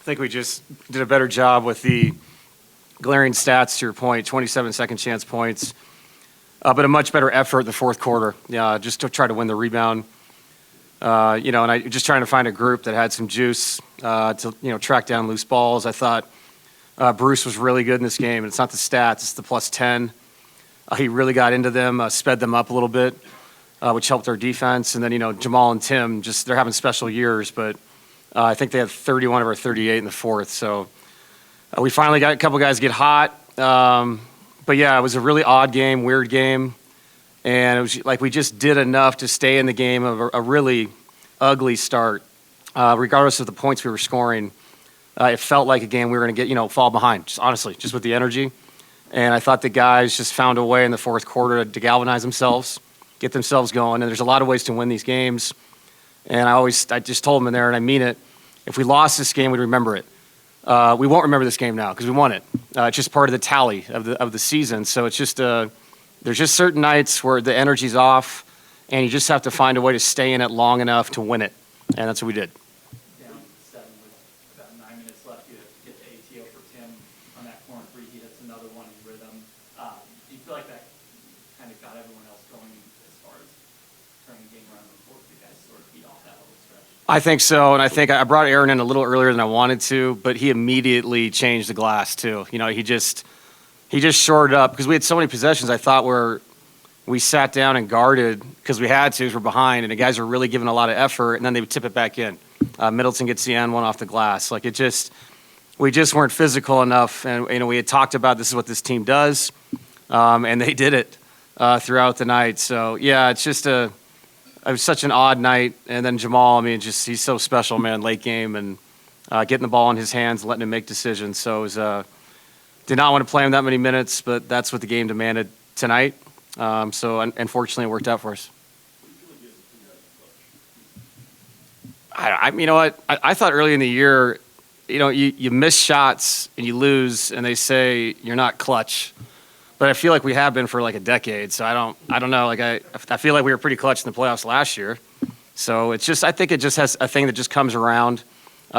think we just did a better job with the glaring stats, to your point, 27 second chance points, but a much better effort in the fourth quarter, just to try to win the rebound. And I just trying to find a group that had some juice to track down loose balls. I thought Bruce was really good in this game, and it's not the stats, it's the plus 10. He really got into them, sped them up a little bit, which helped our defense. And then, Jamal and Tim, they're having special years, but I think they had 31 of our 38 in the fourth. So we finally got a couple guys get hot. But yeah, it was a really odd game, weird game. And it was like we just did enough to stay in the game of a really ugly start. Regardless of the points we were scoring, it felt like a game we were going to get, fall behind, just with the energy. And I thought the guys just found a way in the fourth quarter to galvanize themselves, get themselves going. And there's a lot of ways to win these games. And I just told them in there, and I mean it, if we lost this game, we'd remember it. We won't remember this game now because we won it. It's just part of the tally of the season. So it's just there's just certain nights where the energy's off, and you just have to find a way to stay in it long enough to win it. And that's what we did. Down 7 with about 9 minutes left. You get the ATO for Tim on that corner three. He hits another one in rhythm. Do you feel like that kind of got everyone else going as far as turning the game around in the fourth? You guys sort of beat off that little stretch? I think so, and I think I brought Aaron in a little earlier than I wanted to, but he immediately changed the glass too. He just shored up because we had so many possessions. I thought we sat down and guarded because we had to, because we're behind, and the guys were really giving a lot of effort, and then they would tip it back in. Middleton gets the end one off the glass. We just weren't physical enough, and we had talked about this is what this team does, and they did it throughout the night. So yeah, it was such an odd night. And then Jamal, he's so special, man, late game and getting the ball in his hands, letting him make decisions. So it was, did not want to play him that many minutes, but that's what the game demanded tonight. So unfortunately, it worked out for us. You know what? I thought early in the year, you miss shots and you lose, and they say you're not clutch. But I feel like we have been for like a decade, so I don't know. I feel like we were pretty clutch in the playoffs last year. So I think it just has a thing that just comes around.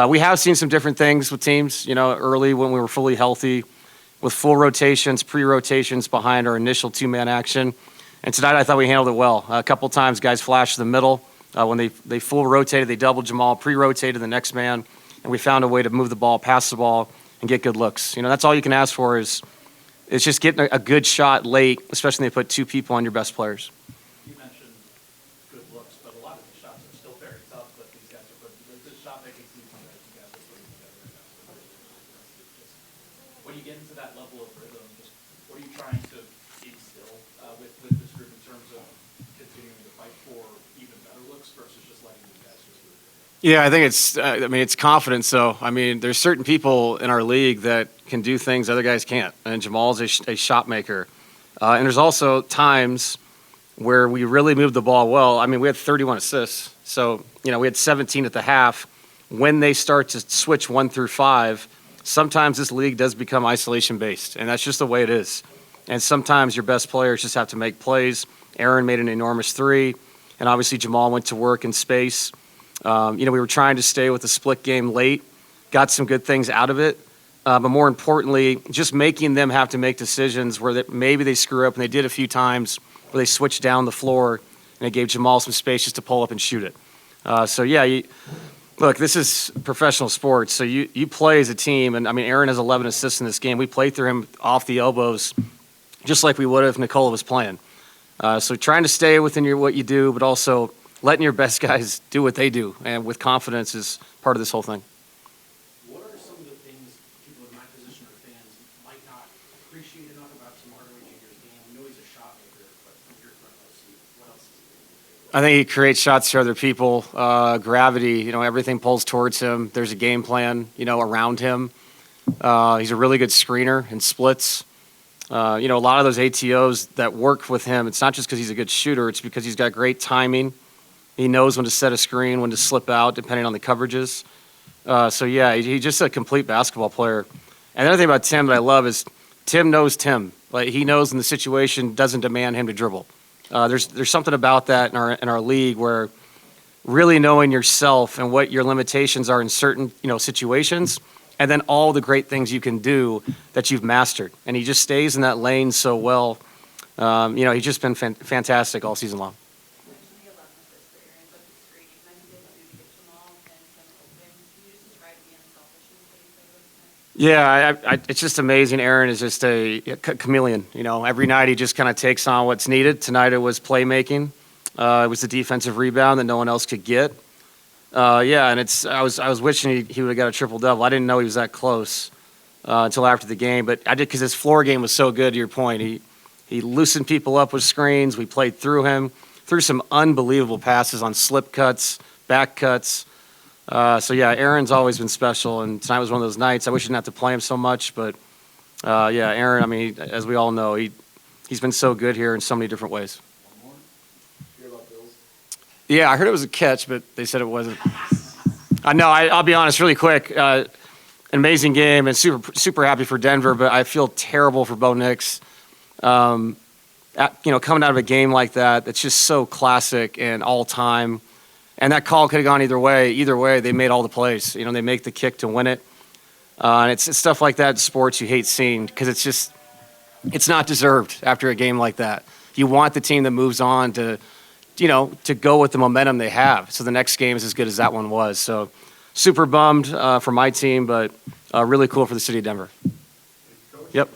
We have seen some different things with teams, early when we were fully healthy, with full rotations, pre-rotations behind our initial two-man action. And tonight I thought we handled it well. A couple times guys flashed to the middle. When they full rotated, they doubled Jamal, pre-rotated the next man, and we found a way to move the ball, pass the ball, and get good looks. That's all you can ask for is just getting a good shot late, especially when they put two people on your best players. You mentioned good looks, but a lot of the shots are still very tough, but these guys are putting the shot making season that you guys are putting together. When you get into that level of rhythm, what are you trying to instill with this group in terms of continuing to fight for even better looks versus just letting these guys just do it? Yeah, I think it's confidence. So, there's certain people in our league that can do things other guys can't, and Jamal's a shot maker. And there's also times where we really moved the ball well. We had 31 assists, so we had 17 at the half. When they start to switch 1 through 5, sometimes this league does become isolation-based, and that's just the way it is. And sometimes your best players just have to make plays. Aaron made an enormous three, and obviously Jamal went to work in space. We were trying to stay with the split game late, got some good things out of it, but more importantly, just making them have to make decisions where maybe they screw up, and they did a few times where they switched down the floor, and it gave Jamal some space just to pull up and shoot it. Look, this is professional sports, so you play as a team, and Aaron has 11 assists in this game. We played through him off the elbows, just like we would if Nikola was playing. So trying to stay within what you do, but also letting your best guys do what they do, and with confidence is part of this whole thing. What are some of the things people in my position or fans might not appreciate enough about Jamal Murray Jr.'s game? We know he's a shot maker, but from your front row seat, what else is he? I think he creates shots for other people. Gravity, everything pulls towards him. There's a game plan, around him. He's a really good screener and splits. A lot of those ATOs that work with him, it's not just because he's a good shooter, it's because he's got great timing. He knows when to set a screen, when to slip out, depending on the coverages. He's just a complete basketball player. And the other thing about Tim that I love is Tim knows Tim. He knows when the situation doesn't demand him to dribble. There's something about that in our league where really knowing yourself and what your limitations are in certain situations and then all the great things you can do that you've mastered. And he just stays in that lane so well. He's just been fantastic all season long. You mentioned the 11 assists for Aaron, but the screening that he did to get Jamal and him open. Can you just describe the unselfishness that he played with tonight? Yeah, it's just amazing. Aaron is just a chameleon. Every night he just kind of takes on what's needed. Tonight it was playmaking. It was the defensive rebound that no one else could get. And I was wishing he would have got a triple double. I didn't know he was that close until after the game, but I did because his floor game was so good. To your point, he loosened people up with screens. We played through him, threw some unbelievable passes on slip cuts, back cuts. Aaron's always been special, and tonight was one of those nights. I wish I didn't have to play him so much, but Aaron. I mean, as we all know, he's been so good here in so many different ways. Yeah, I heard it was a catch, but they said it wasn't. I know. I'll be honest, really quick. Amazing game, and super happy for Denver, but I feel terrible for Bo Nix. Coming out of a game like that, that's just so classic and all time. And that call could have gone either way. Either way, they made all the plays. They make the kick to win it. And it's stuff like that in sports you hate seeing because it's not deserved after a game like that. You want the team that moves on to go with the momentum they have. So the next game is as good as that one was. So super bummed for my team, but really cool for the city of Denver. Yep.